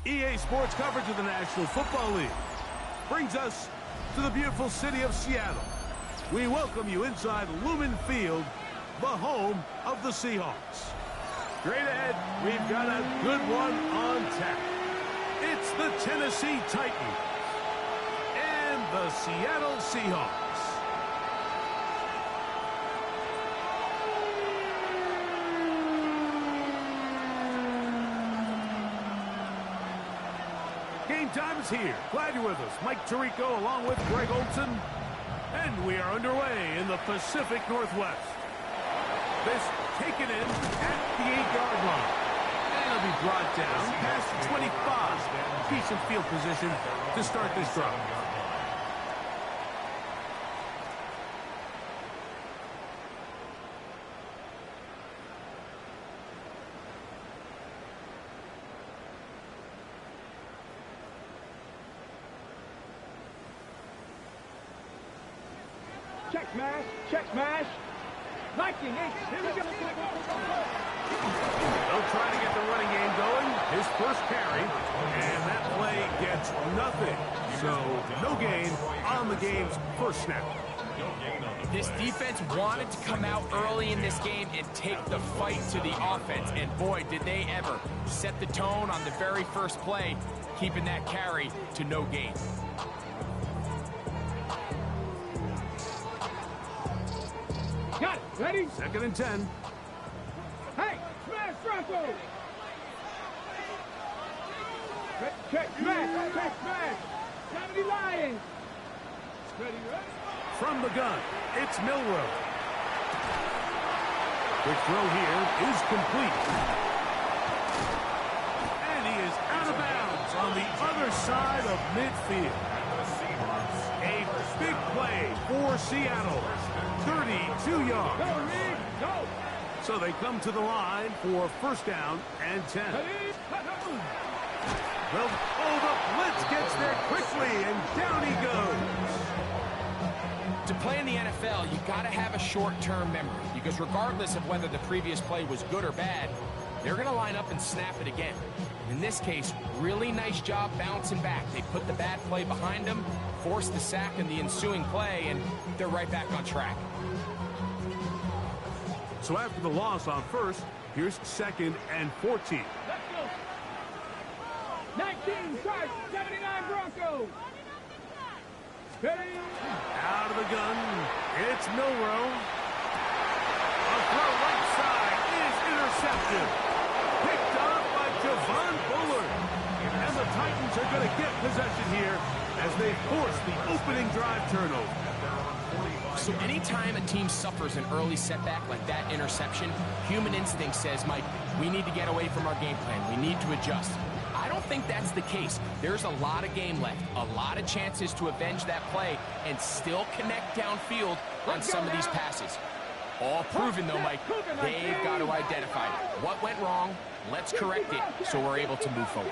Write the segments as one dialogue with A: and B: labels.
A: EA Sports coverage of the National Football League brings us to the beautiful city of Seattle. We welcome you inside Lumen Field, the home of the Seahawks. Straight ahead, we've got a good one on tap. It's the Tennessee Titans and the Seattle Seahawks. Game time is here. Glad you're with us. Mike Tirico along with Greg Olson. And we are underway in the Pacific Northwest. This taken in at the 8-yard line. And it'll be brought down past 25. Decent field position to start this drive.
B: Check smash, check smash. Viking, here we go.
A: They'll try to get the running game going. His first carry, and that play gets nothing. So, no gain on the game's first snap.
C: This defense wanted to come out early in this game and take the fight to the offense. And boy, did they ever set the tone on the very first play, keeping that carry to no gain.
B: Got it. Ready?
A: 2nd and 10.
B: Hey, smash Bronco. Check smash, check smash. 70 Lions. Ready, ready?
A: From the gun, it's Milrow. The throw here is complete. And he is out of bounds on the other side of midfield. A big play for Seattle. 32 yards.
B: Go, Reed, go.
A: So they come to the line for first down and 10. Well, the blitz gets there quickly, and down he goes.
C: To play in the NFL, you got to have a short-term memory, because regardless of whether the previous play was good or bad, they're going to line up and snap it again. In this case, really nice job bouncing back. They put the bad play behind them, forced the sack in the ensuing play, and they're right back on track.
A: So after the loss on first, here's 2nd and 14.
B: Let's go. 19, start, 79 Broncos. Ready?
A: Out of the gun, it's Milrow. A throw right side is intercepted. Picked up by Javon Bullard. And the Titans are going to get possession here as they force the opening drive turnover.
C: So anytime a team suffers an early setback like that interception, human instinct says, Mike, we need to get away from our game plan. We need to adjust. I don't think that's the case. There's a lot of game left, a lot of chances to avenge that play and still connect downfield on some of these passes. All proven, though, Mike, they've got to identify what went wrong. Let's correct it so we're able to move forward.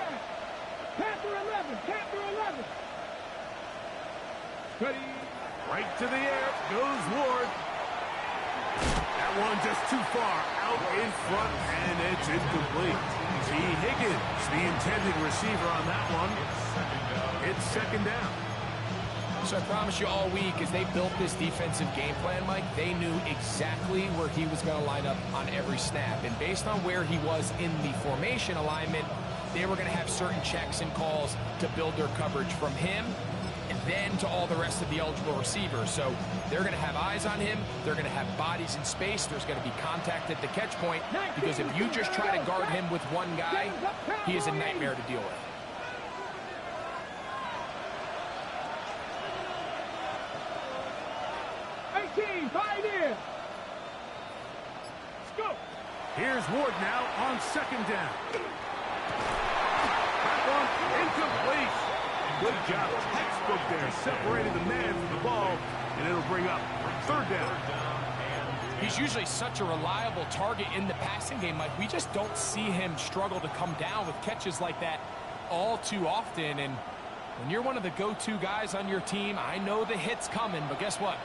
B: Panther 11, Panther 11. Ready?
A: Right to the air goes Ward. That one just too far out in front, and it's incomplete. T. Higgins, the intended receiver on that one. It's 2nd down.
C: So I promise you all week, as they built this defensive game plan, Mike, they knew exactly where he was going to line up on every snap. And based on where he was in the formation alignment, they were going to have certain checks and calls to build their coverage from him and then to all the rest of the eligible receivers. So they're going to have eyes on him. They're going to have bodies in space. There's going to be contact at the catch point, because if you just try to guard him with one guy, he is a nightmare to deal with.
B: Pioneer. Let's go.
A: Here's Ward now on 2nd down. That one incomplete. Good job. Textbook there. Separated the man from the ball, and it'll bring up 3rd down.
C: He's usually such a reliable target in the passing game, Mike. We just don't see him struggle to come down with catches like that all too often. And when you're one of the go-to guys on your team, I know the hit's coming, but guess what?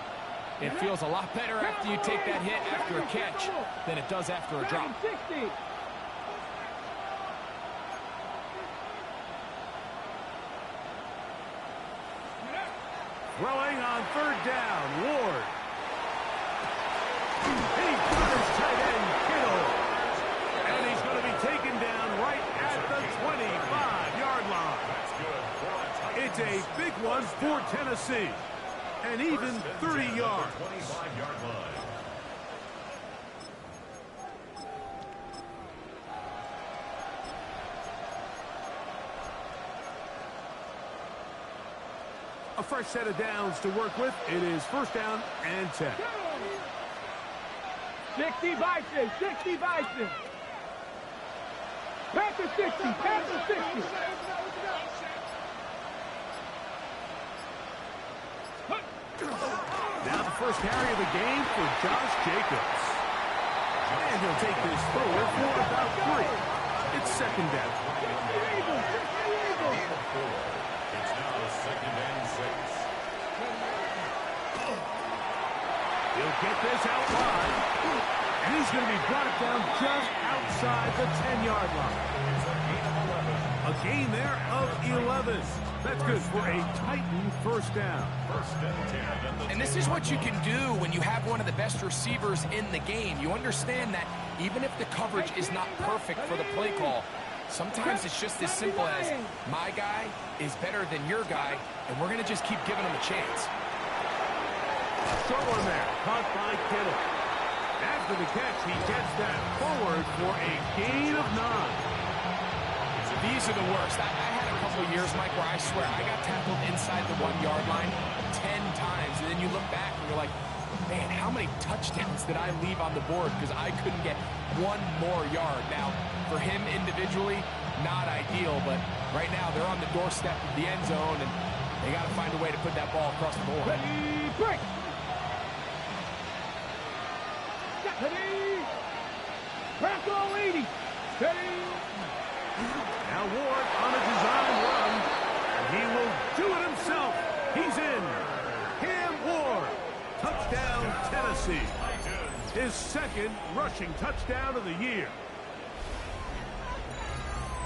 C: It feels a lot better after you take that hit after a catch than it does after a drop.
A: Throwing on third down, Ward. He got his tight end, Kittle. And he's going to be taken down right at the 25-yard line. It's a big one for Tennessee. And even 30 yards. A fresh set of downs to work with. It is first down and 10.
B: 60 Bison, 60 Bison. Panther 60, Panther 60.
A: Now the first carry of the game for Josh Jacobs. And he'll take this forward for about 3. It's second down.
D: It's now second and 6.
A: He'll get this out wide. And he's going to be brought down just outside the 10-yard line. A gain there of 11. That's good for a Titan first down.
C: And this is what you can do when you have one of the best receivers in the game. You understand that even if the coverage is not perfect for the play call, sometimes it's just as simple as my guy is better than your guy, and we're going to just keep giving him a chance.
A: Short one there, caught by Kittle. After the catch, he gets that forward for a gain of 9.
C: These are the worst. I had a couple of years, Mike, where I swear I got tackled inside the 1-yard line 10 times, and then you look back and you're like, man, how many touchdowns did I leave on the board because I couldn't get one more yard? Now, for him individually, not ideal, but right now they're on the doorstep of the end zone, and they got to find a way to put that ball across the board.
B: Ready, break. Ready. Press all 80. Ready.
A: Now Ward on a design run, and he will do it himself. He's in. Cam Ward, touchdown Tennessee. His second rushing touchdown of the year.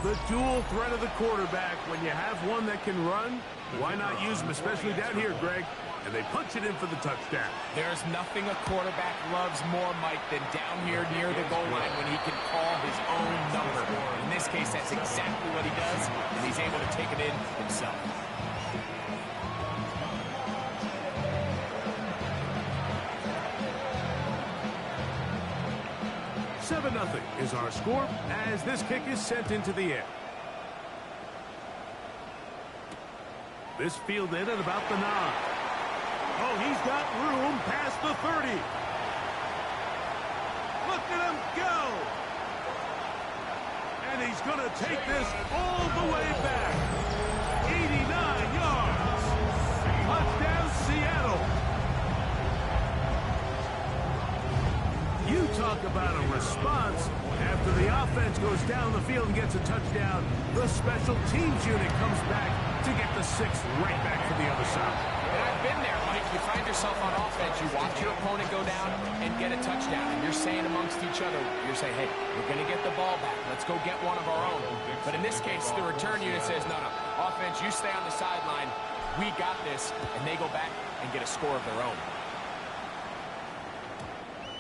A: The dual threat of the quarterback. When you have one that can run, why not use him, especially down here, Greg? And they punch it in for the touchdown.
C: There's nothing a quarterback loves more, Mike, than down here near the goal line when he can call his own number. In this case, that's exactly what he does, and he's able to take it in himself.
A: Seven 0 is our score as this kick is sent into the air. This fielded at about the 9. Oh, he's got room past the 30. Look at him go. And he's going to take this all the way back. 89 yards. Touchdown, Seattle. You talk about a response. After the offense goes down the field and gets a touchdown, the special teams unit comes back to get the 6th right back to the other side.
C: And I've been there, Mike. You find yourself on offense, you watch your opponent go down and get a touchdown, and you're saying amongst each other, you're saying, hey, we're going to get the ball back. Let's go get one of our own. But in this case, the return unit says, no, offense, you stay on the sideline. We got this, and they go back and get a score of their own.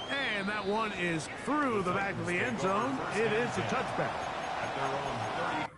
A: And that one is through the back of the end zone. It is a touchback.
D: At their own 30.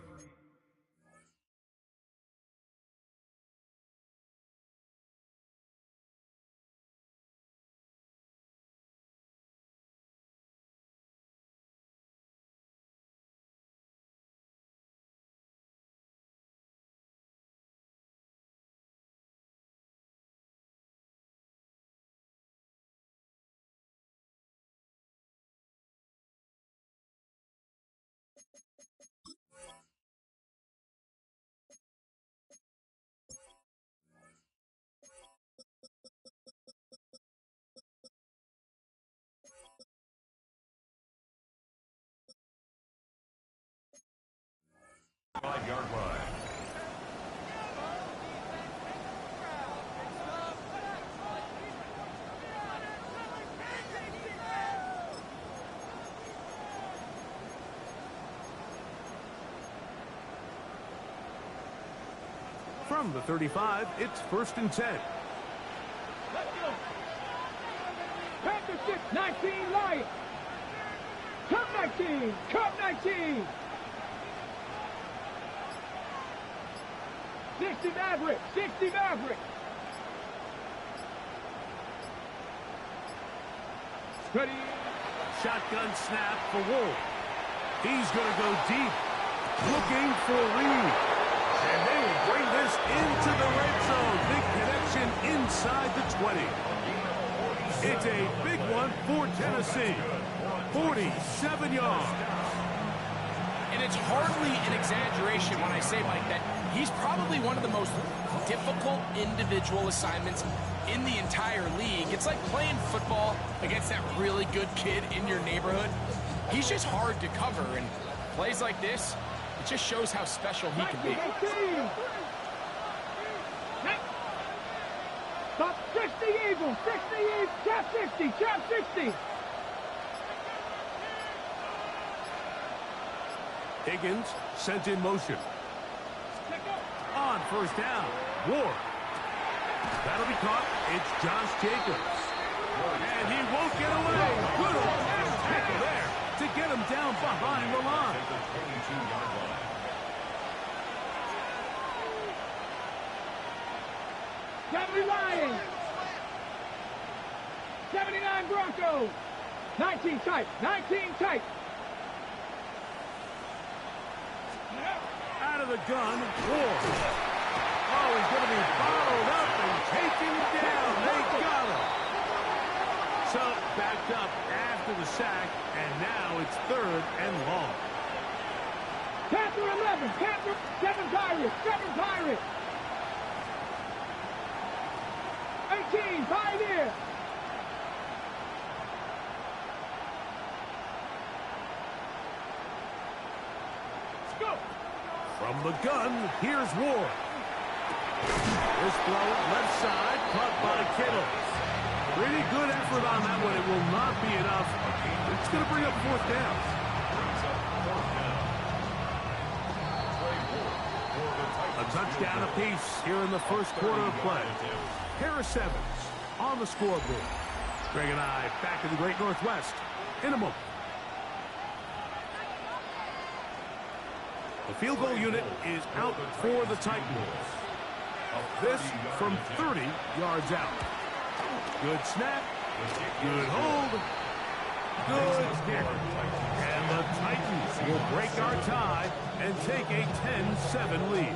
D: Five-yard line.
A: From the 35, it's 1st and 10.
B: 19 Lions. Cup 19. Cup 19. 60 Maverick. 60 Maverick. Ready.
A: Shotgun snap for Wolf. He's going to go deep, looking for Reed. And they will bring this into the red zone. Big connection inside the 20. It's a big one for Tennessee. 47 yards.
C: And it's hardly an exaggeration when I say, Mike, that he's probably one of the most difficult individual assignments in the entire league. It's like playing football against that really good kid in your neighborhood. He's just hard to cover, and plays like this, it just shows how special he can be.
B: Stop 60 Eagles, 60 Eagles, tap 60, tap 60.
A: Higgins sent in motion. On first down, Ward. That'll be caught. It's Josh Jacobs. And he won't get away. Good old tackle there to get him down behind the line.
B: '70 Lions. 79 Broncos. 19 tight, 19 tight.
A: Out of the gun, Ward. Oh, he's going to be bottled up and taken down. They got him. So, backed up after the sack, and now it's 3rd and long.
B: Panther 11, Panther, 7 Pirates, 7 Pirates. 18, Pioneer. Let's go.
A: From the gun, here's Ward. This throw left side, caught by Kittle. Pretty good effort on that one. It will not be enough. It's going to bring up 4th down. A touchdown apiece here in the first quarter of play. Harris Evans on the scoreboard. Greg and I back in the Great Northwest in a moment. The field goal unit is out for the Titans. This from 30 yards out. Good snap. Good hold. Good kick. And the Titans will break our tie and take a 10-7 lead.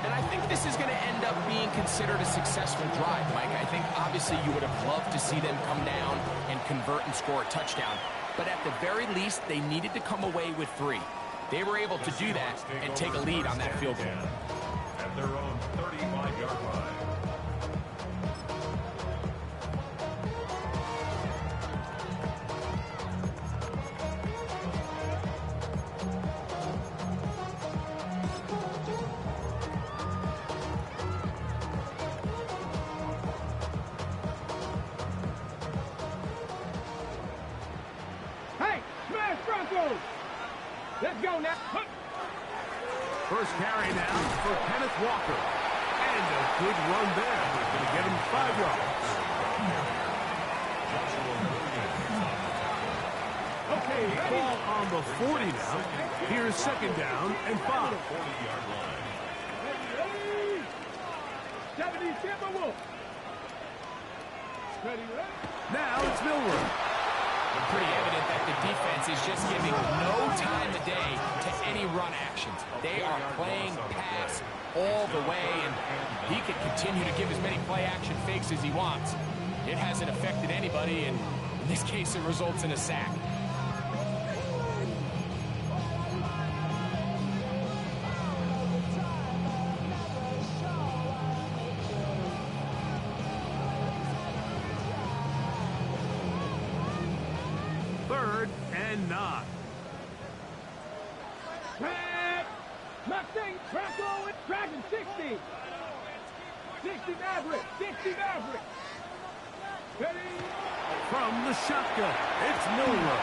C: And I think this is going to end up being considered a successful drive, Mike. I think obviously you would have loved to see them come down and convert and score a touchdown. But at the very least, they needed to come away with 3. They were able to do that and take a lead on that field goal.
D: At their own 35-yard line.
B: Hey, smash Broncos. Let's go now.
A: First carry now for Kenneth Walker. And a good run there. Going to get him 5 yards. Okay, ball on the 40 now. Here's 2nd down and 5.
B: 70 Timberwolves. Ready, ready.
A: Now it's Milrow.
C: Pretty evident that the defense is just giving no time of day to any run actions. They are playing pass all the way, and he can continue to give as many play-action fakes as he wants. It hasn't affected anybody, and in this case, it results in a sack.
A: And 9.
B: Mustang, Franco, and Dragon 60. 60 Maverick, 60 Maverick. Ready?
A: From the shotgun, it's Milrow.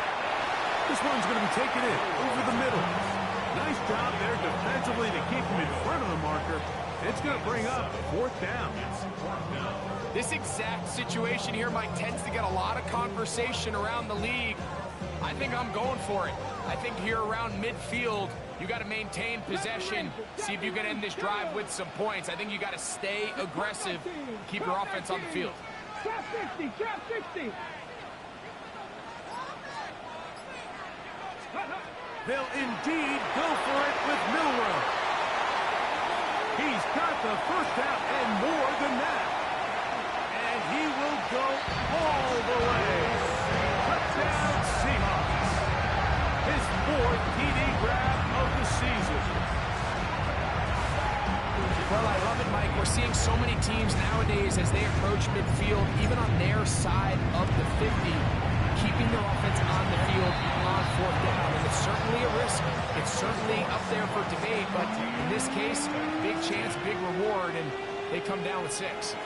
A: This one's going to be taken in over the middle. Nice job there defensively to keep him in front of the marker. It's going to bring up 4th down.
C: This exact situation here, Mike, tends to get a lot of conversation around the league. I think I'm going for it. I think here around midfield, you got to maintain possession, see if you can end this drive with some points. I think you got to stay aggressive, keep your offense on the field.
B: Trap 60, trap 60.
A: They'll indeed go for it with Milrow. He's got the first down and more than that. And he will go all the way. Touchdown Seahawks. His fourth TD grab of the season.
C: Well, I love it, Mike. We're seeing so many teams nowadays as they approach midfield, even on their side of the 50, keeping their offense on the field on fourth down. And it's certainly a risk. It's certainly up there for debate, but in this case, big chance, big reward, and they come down with 6.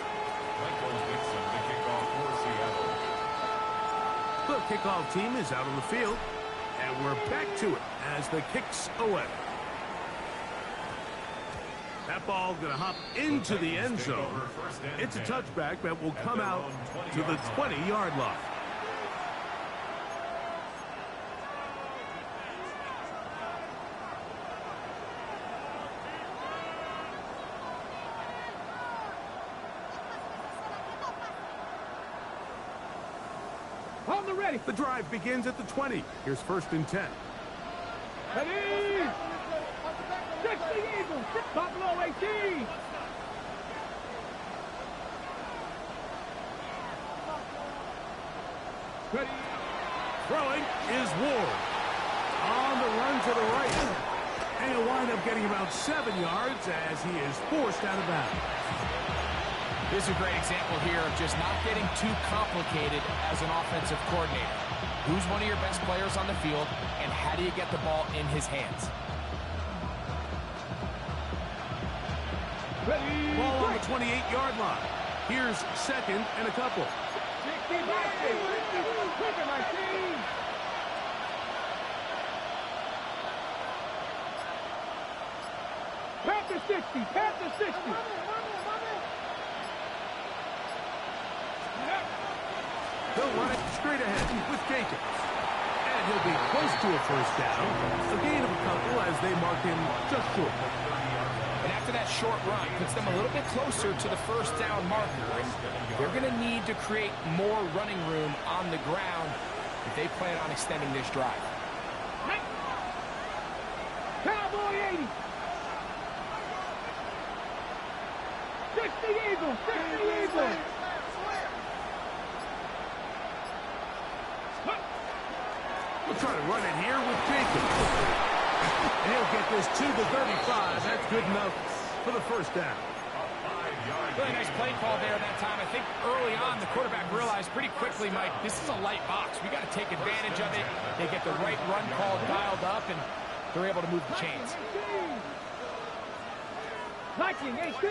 A: The kickoff team is out on the field, and we're back to it as the kick's away. That ball going to hop into the end zone. It's a touchback that will come out to the 20-yard line.
B: Hold the ready.
A: The drive begins at the 20. Here's 1st and 10.
B: Ready. 60 Eagles. Buffalo 18. Ready.
A: Throwing is Ward. On the run to the right. And he'll wind up getting about 7 yards as he is forced out of bounds.
C: This is a great example here of just not getting too complicated as an offensive coordinator. Who's one of your best players on the field, and how do you get the ball in his hands?
B: Ready.
A: Ball on the 28-yard line. Here's 2nd and a couple.
B: 60 back. Quicker, my team. Panther 60. Panther 60.
A: He'll run it straight ahead with Jacobs. And he'll be close to a first down. A gain of a couple as they mark him just short.
C: And after that short run, puts them a little bit closer to the first down marker. And they're going to need to create more running room on the ground if they plan on extending this drive.
B: Cowboy 80. 60 Eagles. 60 Eagles.
A: We'll try to run it here with Jacobs. And he'll get this to the 35. That's good enough for the first down.
C: Really nice play call there that time. I think early on the quarterback realized pretty quickly, Mike, this is a light box. We got to take advantage of it. They get the right run call dialed up, and they're able to move the chains.
B: Viking 18.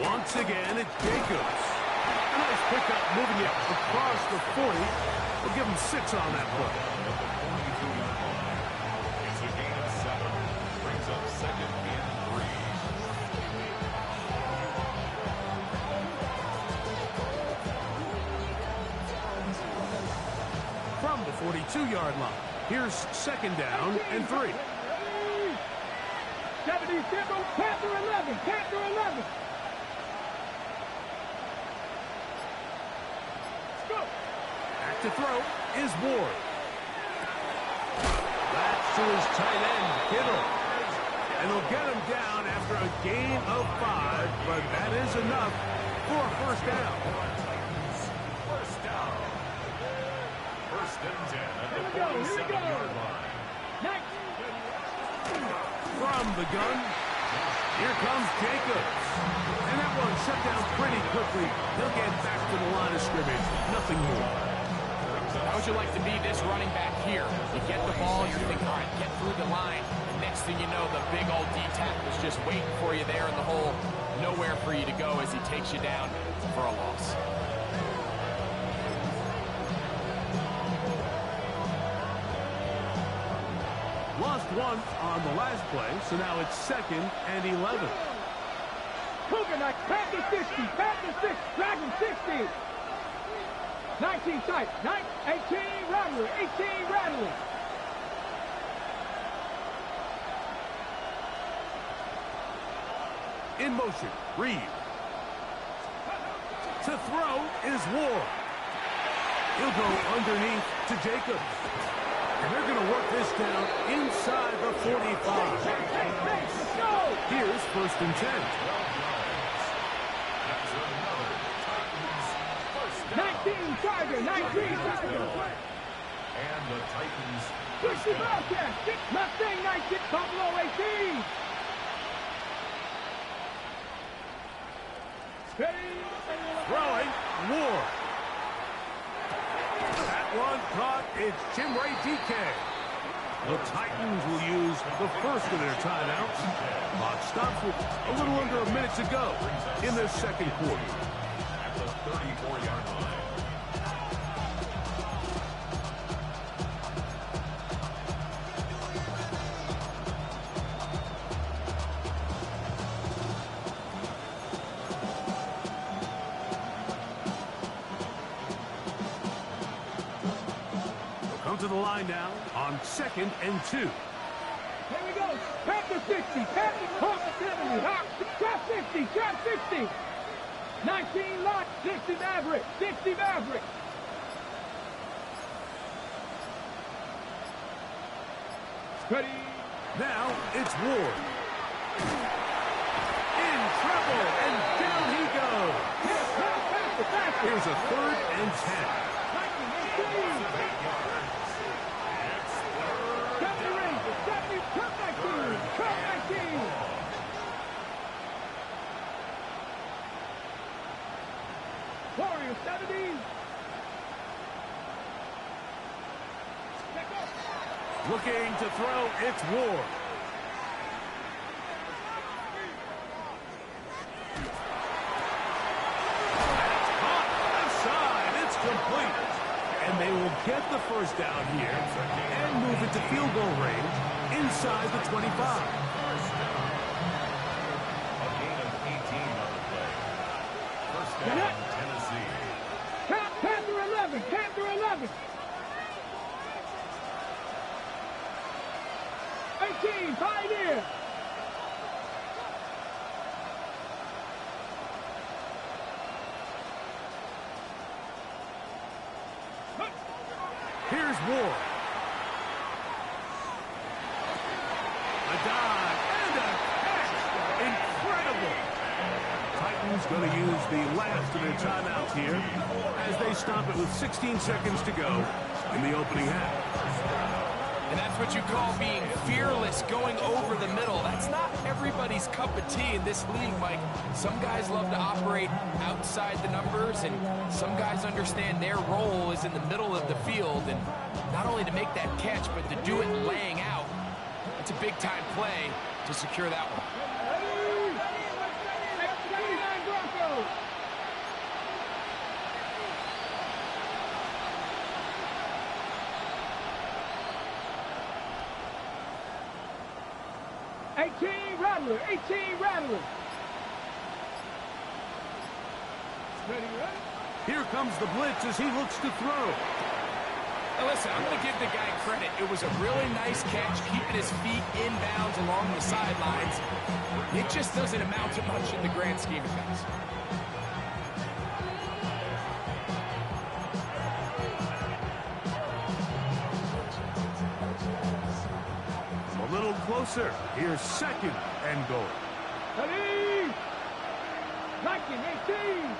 A: Once again, it's Jacobs. A nice pickup moving it across the 40. We'll give him 6 on that play.
D: It's a gain of 7. Brings up 2nd and 3.
A: From the 42-yard line, here's 2nd down and 3.
B: 77, Panther 11, Panther 11.
A: Back to throw is Ward. That's to his tight end, Kittle. And they'll get him down after a gain of 5, but that is enough for a first down.
D: First down. 1st and 10 at the 47-yard line.
A: From the gun, here comes Jacobs. And that one shut down pretty quickly. He'll get back to the line of scrimmage. Nothing more.
C: How would you like to be this running back here? You get the ball, you're thinking, all right, get through the line. Next thing you know, the big old D-tackle is just waiting for you there in the hole. Nowhere for you to go as he takes you down for a loss.
A: Lost one on the last play, so now it's 2nd and 11.
B: Cougar Knight, Panther 60, Panther 6, Dragon 60. 19 tight, 18 Rattler, 18 Rattler.
A: In motion, Reed. To throw is Ward. He'll go underneath to Jacobs. And they're going to work this down inside the 45. Here's 1st and 10.
B: 19 Tiger, 19 Tiger.
D: And the Titans.
B: 60 Bobcat, 6 Mustang 19, Buffalo 18.
A: Throwing, Ward. That one caught. It's Chimray DK. The Titans will use the first of their timeouts. Clock stops with a little under a minute to go in their 2nd quarter.
D: At the 34-yard line.
A: To the line now on 2nd and 2.
B: Here we go. Panther 60, Panther Hawk 70, Hawk, trap 60, trap 60. 19 Lot, 60 Maverick, 60 Maverick. Ready.
A: Now it's Ward. In trouble, and down he goes. Here's a 3rd and 10.
B: Warrior 70.
A: Looking to throw, it's Ward. That's caught aside. It's complete. And they will get the 1st down here and move it to field goal range inside the 25.
D: A gain of 18 on the play. 1st down, Tennessee.
B: Panther 11, Panther 11. 18, Pioneer.
A: Here's Ward. A dive and a catch. Incredible. Titans going to use the last of their timeouts here as they stop it with 16 seconds to go in the opening half.
C: And that's what you call being fearless, going over the middle. That's not everybody's cup of tea in this league, Mike. Some guys love to operate outside the numbers, and some guys understand their role is in the middle of the field, and not only to make that catch, but to do it laying out. It's a big-time play to secure that one.
B: 18 Rattler, 18 Rattler. Ready, ready?
A: Here comes the blitz as he looks to throw.
C: Now listen, I'm going to give the guy credit. It was a really nice catch, keeping his feet inbounds along the sidelines. It just doesn't amount to much in the grand scheme of things.
A: A little closer. Here's 2nd and goal.
B: Ready? 1918.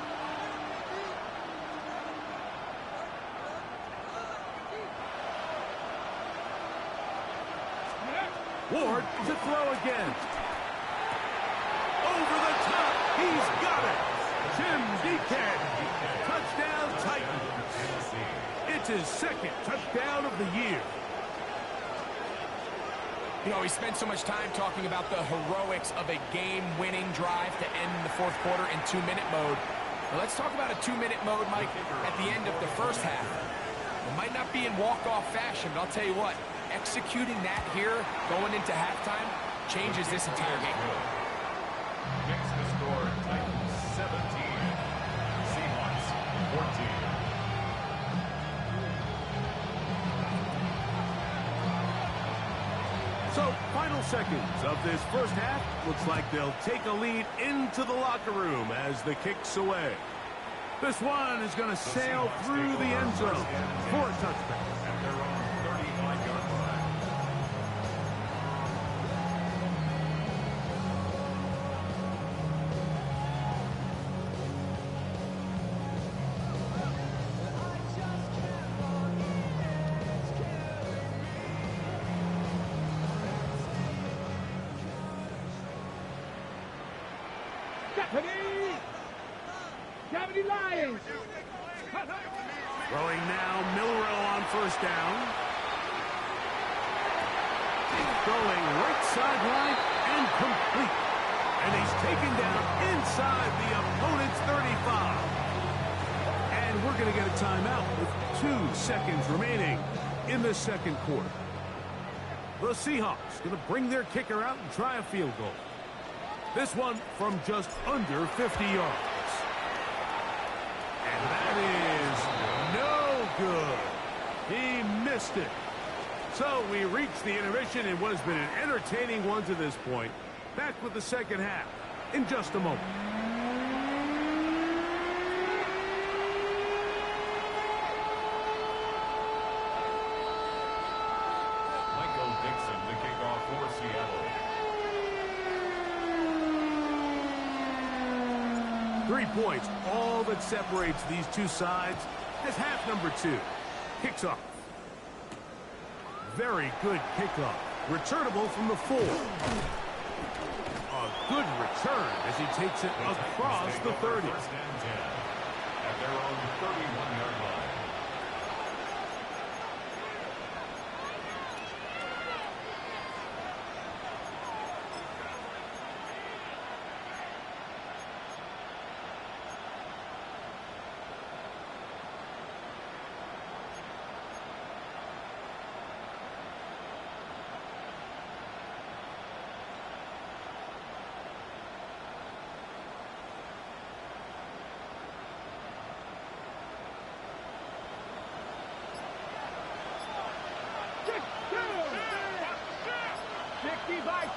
A: Ward to throw again. Over the top. He's got it. Jim DK. Touchdown Titans. It's his 2nd touchdown of the year.
C: You know, we spent so much time talking about the heroics of a game-winning drive to end the 4th quarter in 2-minute mode. Well, let's talk about a 2-minute mode, Mike, at the end of the 1st half. It might not be in walk-off fashion, but I'll tell you what, executing that here, going into halftime, changes this entire game.
D: Makes the score Titans 17, Seahawks 14.
A: So, final seconds of this first half. Looks like they'll take a lead into the locker room as the kick's away. This one is going to sail through the end zone for a touchdown.
D: At their own 35-yard line.
B: Deputy Lions.
A: Throwing now, Milrow on first down. Throwing right sideline and complete. And he's taken down inside the opponent's 35. And we're going to get a timeout with 2 seconds remaining in the second quarter. The Seahawks going to bring their kicker out and try a field goal. This one from just under 50 yards. And that is no good. He missed it. So we reach the intermission in what has been an entertaining one to this point. Back with the second half in just a moment.
D: Michael Dixon, the kickoff for Seattle.
A: 3 points, all that separates these two sides as half number 2 kicks off. Very good kickoff. Returnable from the 4. A good return as he takes it across the 30.
D: First and 10 at their own 31-yard line.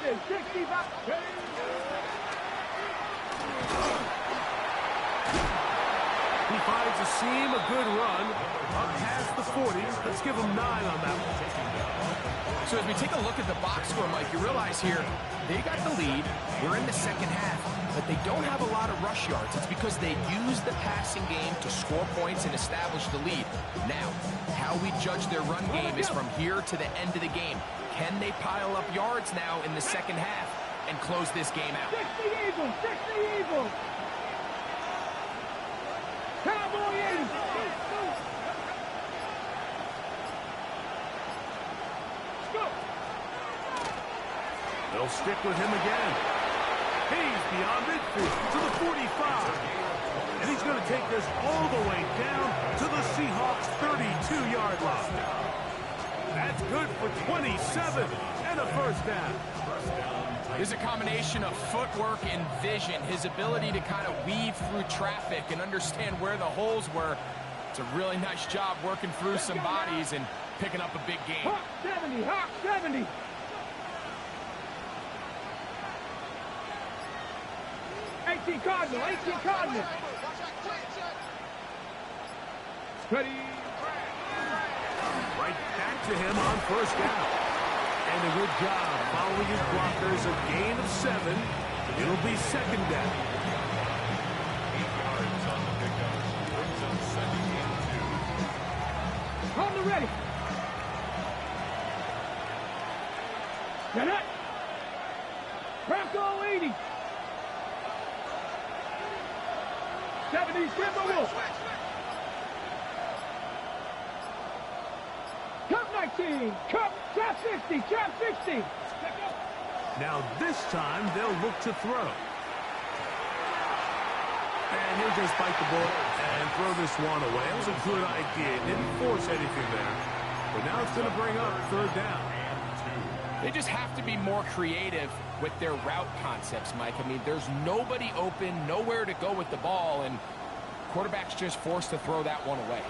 A: He finds a seam, a good run, up past the 40. Let's give him 9 on that one.
C: So as we take a look at the box score, Mike, you realize here, they got the lead. We're in the second half, but they don't have a lot of rush yards. It's because they use the passing game to score points and establish the lead. Now, how we judge their run game is from here to the end of the game. Can they pile up yards now in the second half and close this game out?
B: 60 Eagles, 60 Eagles. Cowboy 80. Go.
A: They'll stick with him again. He's beyond midfield to the 45. And he's going to take this all the way down to the Seahawks' 32-yard line. That's good for 27 and a first down.
C: There's a combination of footwork and vision, his ability to kind of weave through traffic and understand where the holes were. It's a really nice job working through some bodies and picking up a big game.
B: Hawk 70, Hawk 70. Cardinal, 18 Cardinal. Ready.
A: Right back to him on first down. And a good job following his blockers. A gain of 7. It'll be second down.
D: 8 yards on the pickup. Brings them second and 2.
B: On the ready. Get it. Bronco 80. 70 Timberwolves. Cup 19. Cup. Trap 60. Trap 60.
A: Now this time they'll look to throw. And he'll just bite the ball and throw this one away. It was a good idea. Didn't force anything there. But now it's going to bring up third down.
C: They just have to be more creative with their route concepts, Mike. I mean, there's nobody open, nowhere to go with the ball, and quarterback's just forced to throw that one away.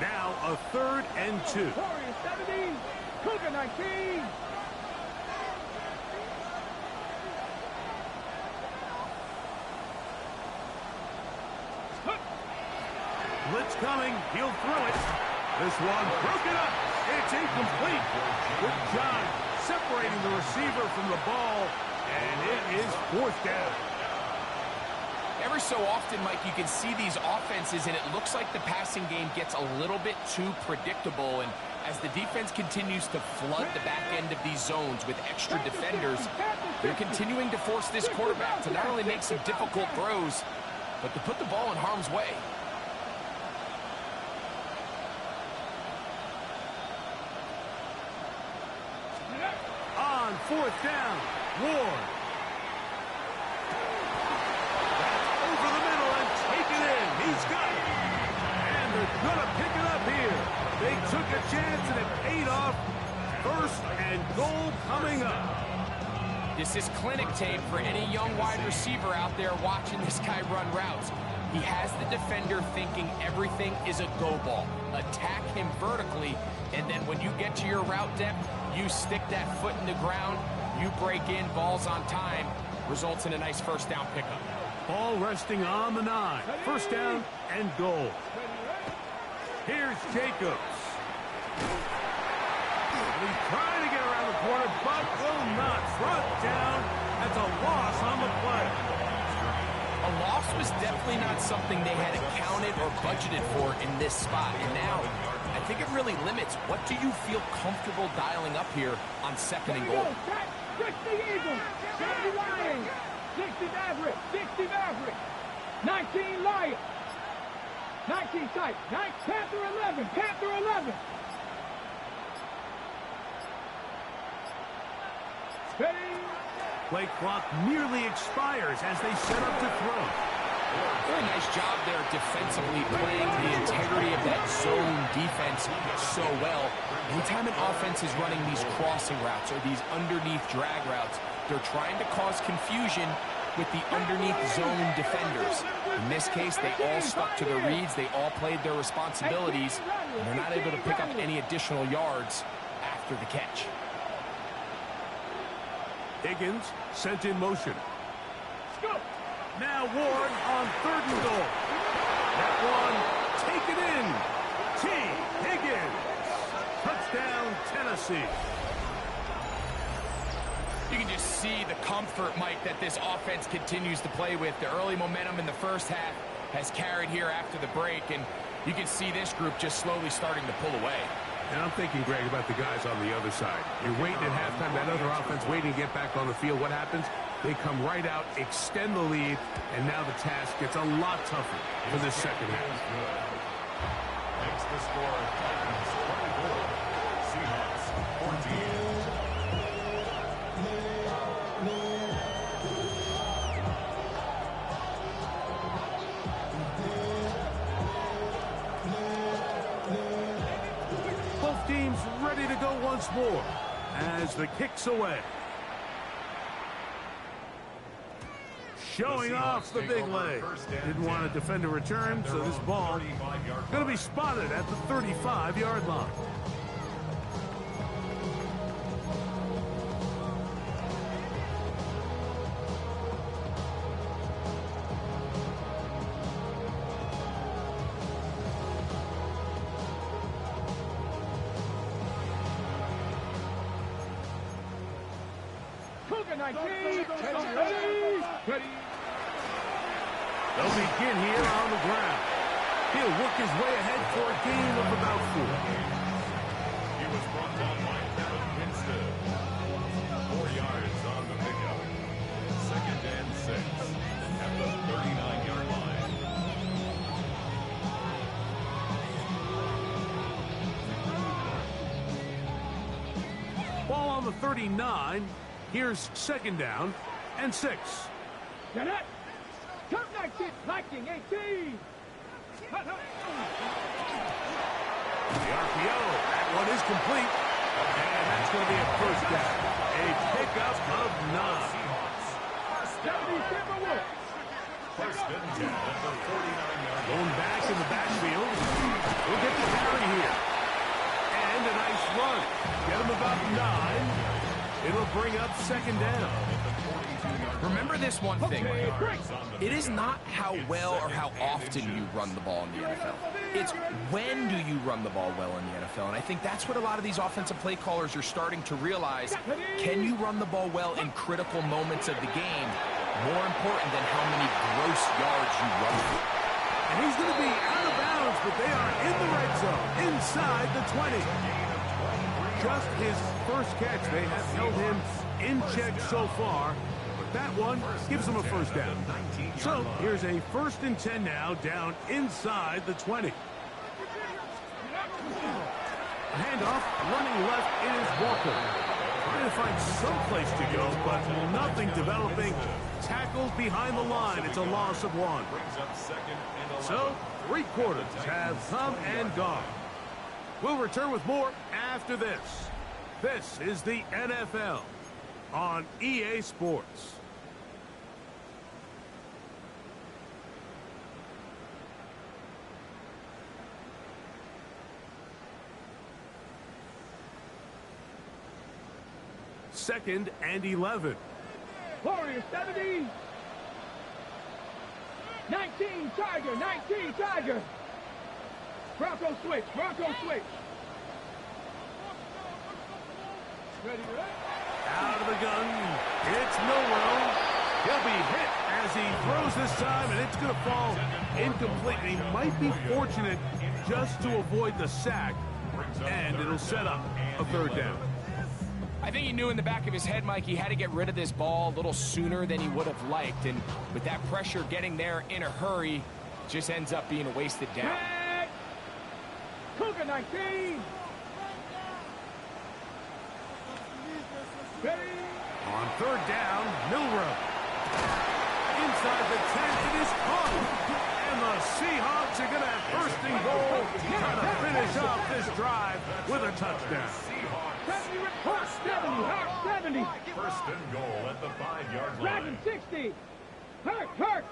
A: Now a 3rd and 2.
B: Warriors 70, Cougar 19.
A: Blitz coming. He'll throw it. This one broken up. It's incomplete. Good job separating the receiver from the ball, and it is 4th down.
C: Every so often, Mike, you can see these offenses, and it looks like the passing game gets a little bit too predictable. And as the defense continues to flood the back end of these zones with extra defenders, they're continuing to force this quarterback to not only make some difficult throws, but to put the ball in harm's way.
A: On 4th down, Ward. Over the middle and take it in. He's got it. And they're going to pick it up here. They took a chance and it paid off. 1st and goal coming up.
C: This is clinic tape for any young wide receiver out there watching this guy run routes. He has the defender thinking everything is a go ball. Attack him vertically, and then when you get to your route depth, you stick that foot in the ground, you break in, balls on time, results in a nice 1st down pickup.
A: Ball resting on the 9. 1st down and goal. Here's Jacobs. He's trying to get around the corner, but will not. Front down. That's a loss on the play.
C: A loss was definitely not something they had accounted or budgeted for in this spot. And now, I think it really limits. What do you feel comfortable dialing up here on 2nd and goal?
B: 60 Eagles, 70 Lions, 60 Mavericks, 60 Mavericks, 19 Lions, 19 Titans, Panther 11, Panther 11. Ready?
A: Play clock nearly expires as they set up to throw.
C: Very nice job there defensively, playing the integrity of that zone defense so well. Anytime an offense is running these crossing routes or these underneath drag routes, they're trying to cause confusion with the underneath zone defenders. In this case, they all stuck to their reads, they all played their responsibilities, and they're not able to pick up any additional yards after the catch.
A: Higgins sent in motion. Now Ward on 3rd and goal. That one taken in. T. Higgins. Touchdown, Tennessee.
C: You can just see the comfort, Mike, that this offense continues to play with. The early momentum in the 1st half has carried here after the break, and you can see this group just slowly starting to pull away.
A: And I'm thinking, Greg, about the guys on the other side. You're waiting at halftime, that other offense waiting to get back on the field. What happens? They come right out, extend the lead, and now the task gets a lot tougher for this 2nd half.
D: Makes the score Titans 24, Seahawks 14.
A: Both teams ready to go once more as the kick's away. Showing off the big leg. Didn't want to defend a return, so this ball going to be spotted at the 35-yard line.
B: Cougar 19, ready?
A: They'll begin here on the ground. He'll work his way ahead for a gain of about 4.
D: He was brought down by Kevin Winstead. 4 yards on the pickup. 2nd and 6 at the 39-yard line.
A: Ball on the 39. Here's 2nd down and 6.
B: Get it. Come next, Viking 18.
A: The RPO. That one is complete. And that's going to be a first down. A pickup of 9.
D: First and 10 at the 49-yard line.
A: Going back in the backfield. We'll get the carry here. And a nice run. Get him about 9. It'll bring up second down.
C: Remember this one thing. It is not how well or how often you run the ball in the NFL. It's when do you run the ball well in the NFL. And I think that's what a lot of these offensive play callers are starting to realize. Can you run the ball well in critical moments of the game? More important than how many gross yards you run.
A: And he's going to be out of bounds, but they are in the red zone, inside the 20. Just his first catch. They have held him in check so far. But that one gives him a first down. So here's a 1st and 10 now, down inside the 20. A handoff, running left is Walker. Trying to find some place to go, but nothing developing. Tackled behind the line. It's a loss of 1. So, 3 quarters have come and gone. We'll return with more after this. This is the NFL on EA Sports. Second and 11.
B: Warriors 70. 19 Tiger, 19 Tiger. Bronco switch, Bronco switch. Ready,
A: Out of the gun, it's Milrow. He'll be hit as he throws this time, and it's going to fall incomplete. He might be fortunate just to avoid the sack, and it'll set up a 3rd down.
C: I think he knew in the back of his head, Mike, he had to get rid of this ball a little sooner than he would have liked. And with that pressure getting there in a hurry, just ends up being a wasted down.
B: Cougar 19. Ready.
A: On 3rd down, Milrow. Inside the 10, it is caught. And the Seahawks are going to have 1st and goal, trying to finish off this drive with a touchdown.
B: 70, Hawk 70.
D: 1st and goal at the 5-yard line.
B: Dragon 60. Hurt.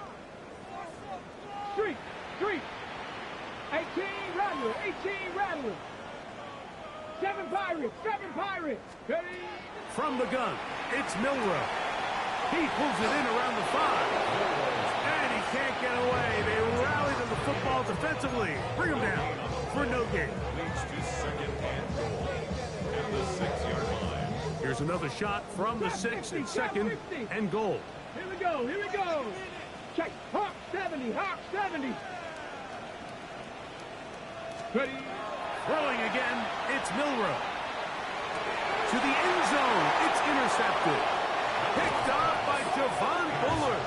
B: Street. 18 Rattler. 7 Pirates. Ready.
A: From the gun, it's Milrow. He pulls it in around the 5. And he can't get away. They rally to the football defensively. Bring him down for no gain.
D: Leads to 2nd and goal at the 6-yard line.
A: Here's another shot from the 6 and 2nd and goal.
B: Here we go. Check. Hawk 70. Ready.
A: Throwing again, it's Milrow. To the end zone, it's intercepted. Picked off by Javon Bullard.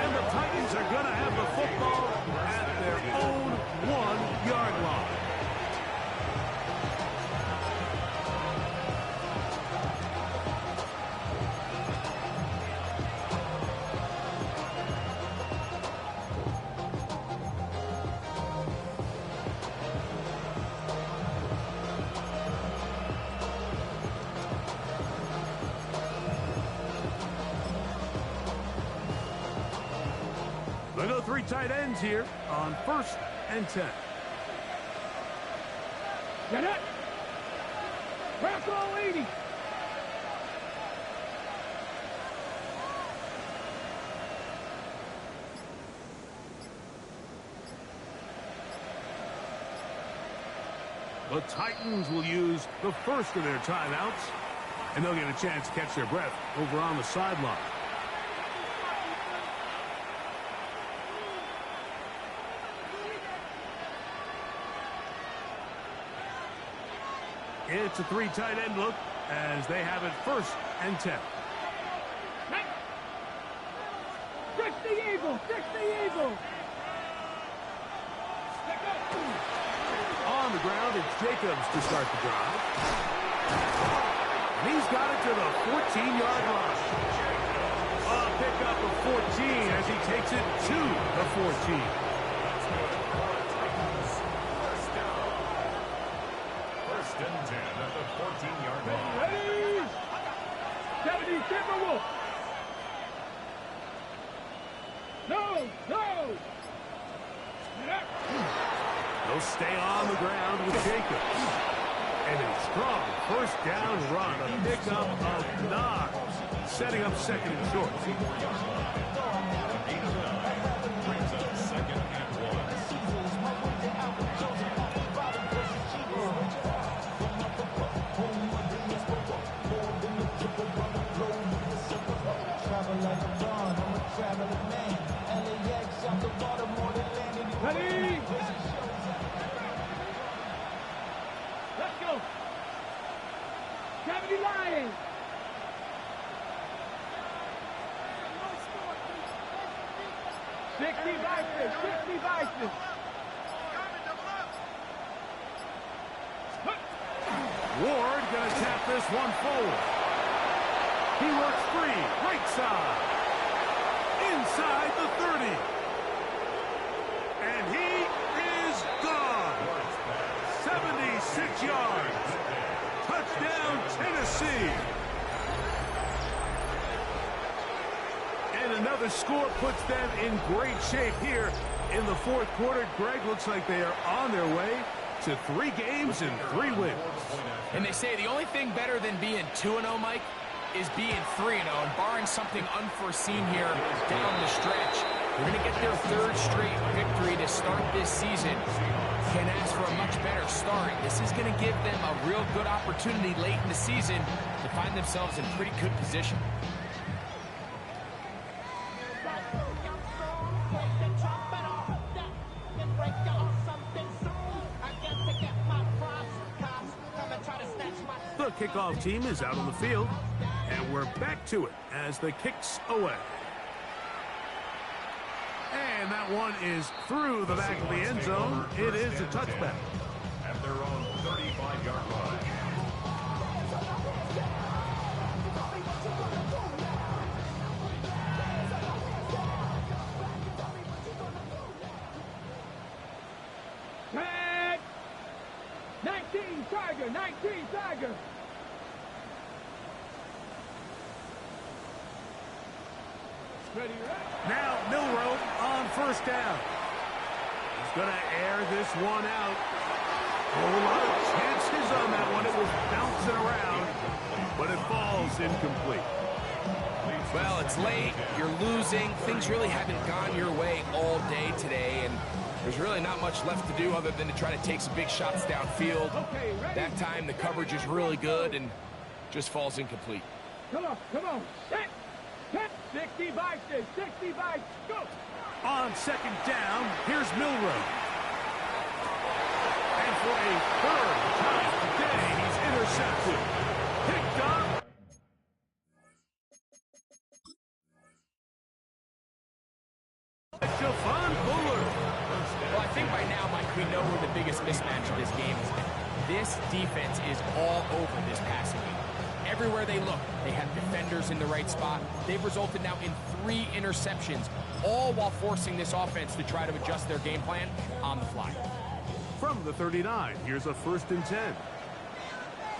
A: And the Titans are going to have the football at their own 1-yard line. They go 3 tight ends here on 1st and 10.
B: Get it. Bronco 80.
A: The Titans will use the first of their timeouts, and they'll get a chance to catch their breath over on the sideline. It's a 3 tight end look as they have it 1st and 10.
B: Fix the Eagle.
A: On the ground, it's Jacobs to start the drive. And he's got it to the 14-yard line. A pickup of 14 as he takes it to the 14.
D: First and 14-yard line.
B: Ready? 70 Timberwolves. No, no.
A: They'll stay on the ground with Jacobs. And a strong first down run, a pickup of 9, setting up second and short.
D: Brings up second and 1.
B: Ready? Let's go. 70 Lions. Sixty Bison.
A: Ward going to tap this one forward. He works free, right side, inside the 30. And he is gone. 76 yards. Touchdown, Tennessee. And another score puts them in great shape here in the fourth quarter. Greg, looks like they are on their way to 3 games and 3 wins.
C: And they say the only thing better than being 2-0, Mike, is being 3-0. And barring something unforeseen here down the stretch, they're going to get their 3rd straight victory to start this season. Can't ask for a much better start. This is going to give them a real good opportunity late in the season to find themselves in pretty good position.
A: The kickoff team is out on the field, and we're back to it as the kick's away. And that one is through the back of the end zone. It is a touchback.
D: At their own 35-yard line.
B: Tag. 19 Tiger. 19 Tiger. Ready, right?
A: Now Milroe on first down. He's going to air this one out. A lot of chances on that one. It was bouncing around, but it falls incomplete.
C: Well, it's late. You're losing. Things really haven't gone your way all day today, and there's really not much left to do other than to try to take some big shots downfield.
B: Okay, ready?
C: That time, the coverage is really good and just falls incomplete.
B: Come on. Set. 60 Bison. 60 Bison. Go.
A: On second down, here's Milroe. And for a 3rd time today, he's intercepted. Picked up. Javon Bullard.
C: Well, I think by now, Mike, we know where the biggest mismatch of this game has been. This defense is all over this passing game. Everywhere they look, they have defenders in the right spot. They've resulted now in 3 interceptions, all while forcing this offense to try to adjust their game plan on the fly.
A: From the 39, here's a 1st and 10.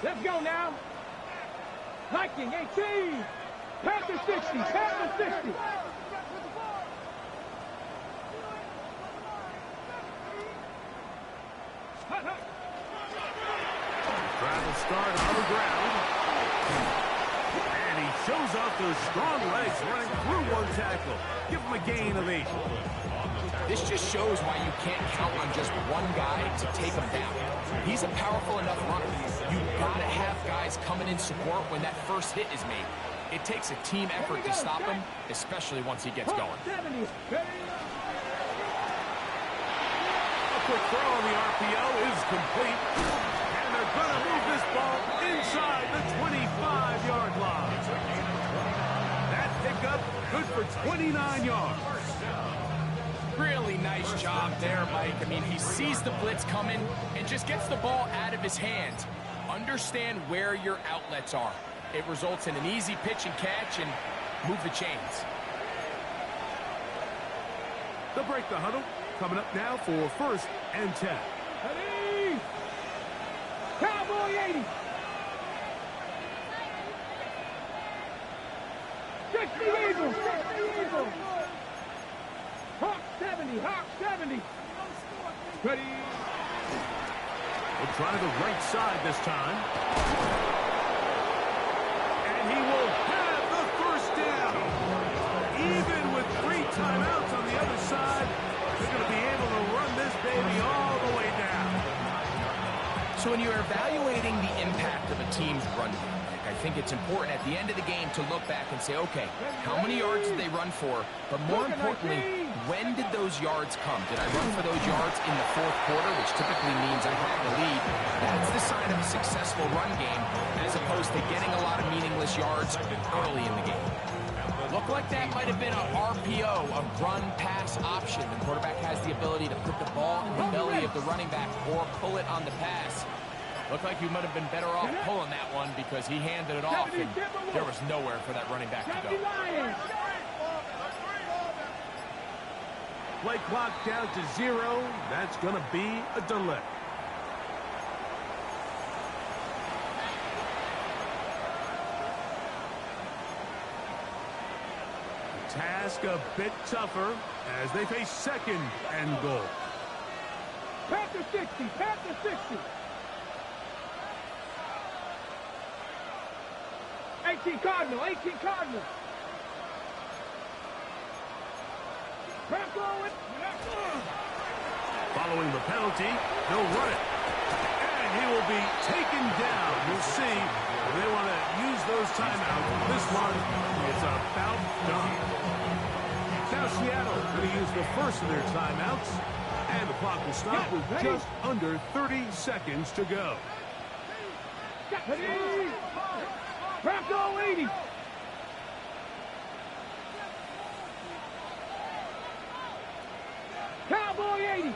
B: Let's go now. Viking 18. Panther 60. Panther 60.
A: Travel start on the ground. And he shows off those strong legs running through one tackle. Give him a gain of 8.
C: This just shows why you can't count on just one guy to take him down. He's a powerful enough runner. You've got to have guys coming in support when that first hit is made. It takes a team effort to stop him, especially once he gets going.
B: A
A: Quick throw on the RPO is complete. And they're going to move this ball inside the 25-yard line. That pickup good for 29 yards.
C: Really nice job there, Mike. I mean, he sees the blitz coming and just gets the ball out of his hands. Understand where your outlets are. It results in an easy pitch and catch and move the chains.
A: They'll break the huddle. Coming up now for 1st and 10.
B: Ready? Cowboy 80. 60 Eagles, 60 Eagles. Hawk 70, Hawk 70. Ready.
A: We'll try the right side this time. And he will have the first down. Even with 3 timeouts on the other side, they're going to be able to run this baby all the way down.
C: So when you're evaluating the impact of a team's run game, I think it's important at the end of the game to look back and say, okay, how many yards did they run for? But more importantly, when did those yards come? Did I run for those yards in the fourth quarter, which typically means I had the lead? That's the sign of a successful run game, as opposed to getting a lot of meaningless yards early in the game. Looked like that might have been a RPO, a run-pass option. The quarterback has the ability to put the ball in the belly of the running back or pull it on the pass. Looked like you might have been better off pulling that one because he handed it off and there was nowhere for that running back to go.
A: Play clock down to 0. That's going to be a delay. The task a bit tougher as they face 2nd and goal.
B: Panther 60, Panther 60. 18 Cardinal, 18 Cardinal.
A: Following the penalty, they'll run it. And he will be taken down. We'll see if they want to use those timeouts. This one is about done. Now Seattle going to use the first of their timeouts. And the clock will stop with just under 30 seconds to go.
B: Bronco 80. Cowboy 80.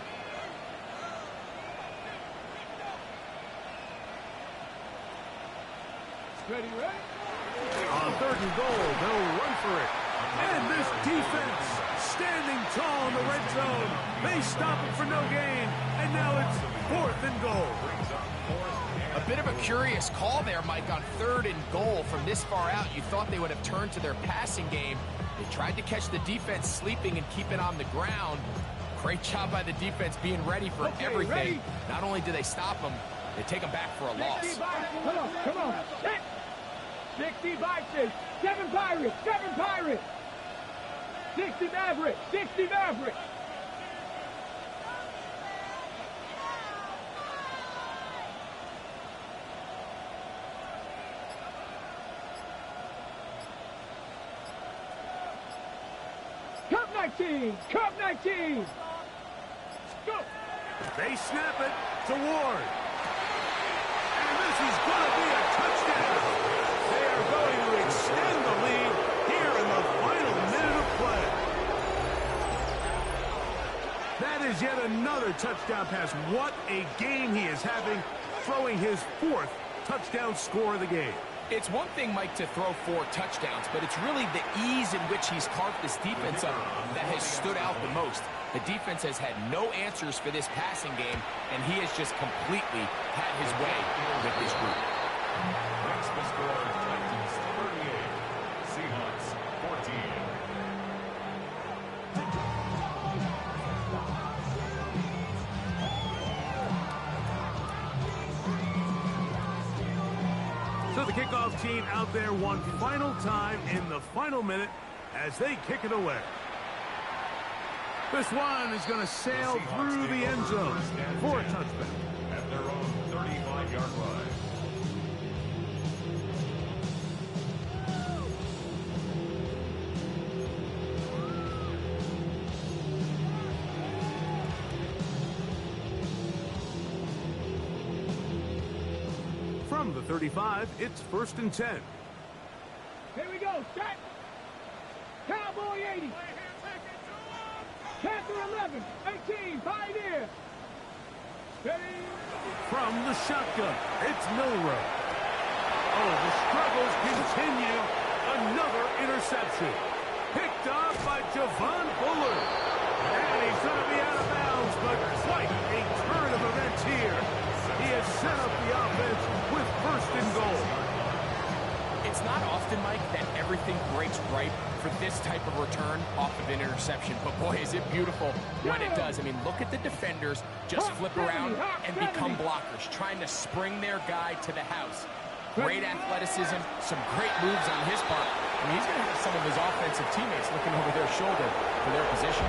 B: Ready, ready?
A: On 3rd and goal, they'll run for it. And this defense standing tall in the red zone. They stop it for no gain. And now it's 4th and goal.
C: A bit of a curious call there, Mike, on 3rd and goal from this far out. You thought they would have turned to their passing game. They tried to catch the defense sleeping and keep it on the ground. Great job by the defense being ready for everything.
B: Ready.
C: Not only do they stop them, they take them back for a loss.
B: Come on, come on. 60 Vikings, 7 Pirates, 7 Pirates. 60 Mavericks, 60 Mavericks. Cup 19, Cup 19. Go.
A: They snap it to Ward. And this is going to be a touchdown. They are going to extend the lead here in the final minute of play. That is yet another touchdown pass. What a game he is having, throwing his 4th touchdown score of the game.
C: It's one thing, Mike, to throw 4 touchdowns, but it's really the ease in which he's carved this defense up that has stood out the most. The defense has had no answers for this passing game, and he has just completely had his way with this group.
D: Next, the score, Titans 38, Seahawks 14.
A: So the kickoff team out there one final time in the final minute as they kick it away. This one is going to sail through the end zone for a touchback.
D: At their own 35-yard line.
A: From the 35, it's 1st and 10.
B: Here we go, set. Cowboy 80. Panther 11, 18, Pioneer. Ready.
A: From the shotgun, it's Milrow. Oh, the struggles continue. Another interception. Picked off by Javon Bullard. And he's going to be out of bounds, but quite a turn of events here. He has set up the offense with 1st and goal.
C: It's not often, Mike, that everything breaks right for this type of return off of an interception. But boy, is it beautiful when it does. I mean, look at the defenders just flip around and become blockers, trying to spring their guy to the house. Great athleticism, some great moves on his part. I mean, he's going to have some of his offensive teammates looking over their shoulder for their position.